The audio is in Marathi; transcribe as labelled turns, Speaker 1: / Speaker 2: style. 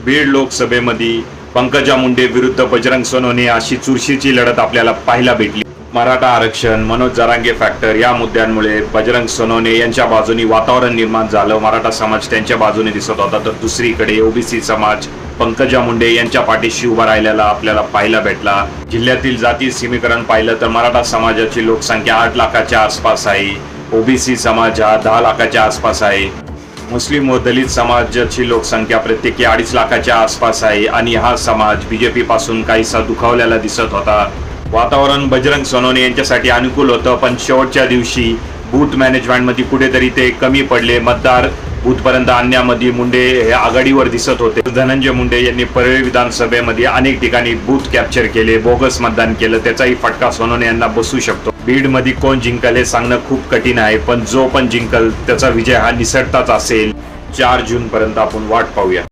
Speaker 1: बीड लोकसभेमध्ये पंकजा मुंडे विरुद्ध बजरंग सोनवणे अशी चुरशीची लढत आपल्याला पाहायला भेटली। मराठा आरक्षण, मनोज जरांगे फॅक्टर या मुद्द्यांमुळे बजरंग सोनवणे यांच्या बाजूनी वातावरण निर्माण झालं। मराठा समाज त्यांच्या बाजूने दिसत होता, तर दुसरीकडे ओबीसी समाज पंकजा मुंडे यांच्या पाठीशी उभा राहिलेला आपल्याला पाहायला भेटला। जिल्ह्यातील जाती समीकरण पाहिलं तर मराठा समाजाची लोकसंख्या 8 लाखाच्या आसपास आहे, ओबीसी समाज हा 10 लाखाच्या आसपास आहे, मुस्लिम व दलित समाजाची लोकसंख्या प्रत्येकी 2.5 लाखाच्या आसपास आहे आणि हा समाज बीजेपी पासून काहीसा दुखावलेला दिसत होता। वातावरण बजरंग सोनवणे यांच्यासाठी अनुकूल होतं, पण शेवटच्या दिवशी बूथ मॅनेजमेंटमध्ये कुठेतरी ते कमी पडले। मतदार बूथपर्यंत आणण्यामध्ये मुंडे हे आघाडीवर दिसत होते। धनंजय मुंडे यांनी परळी विधानसभेमध्ये अनेक ठिकाणी बूथ कॅप्चर केले, बोगस मतदान केलं, त्याचाही फटका सोनवणे यांना बसू शकतो। बीडमध्ये कोण जिंकल हे सांगणं खूप कठीण आहे, पण जो पण जिंकल त्याचा विजय हा निसटताच असेल। 4 जून पर्यंत आपण वाट पाहूया।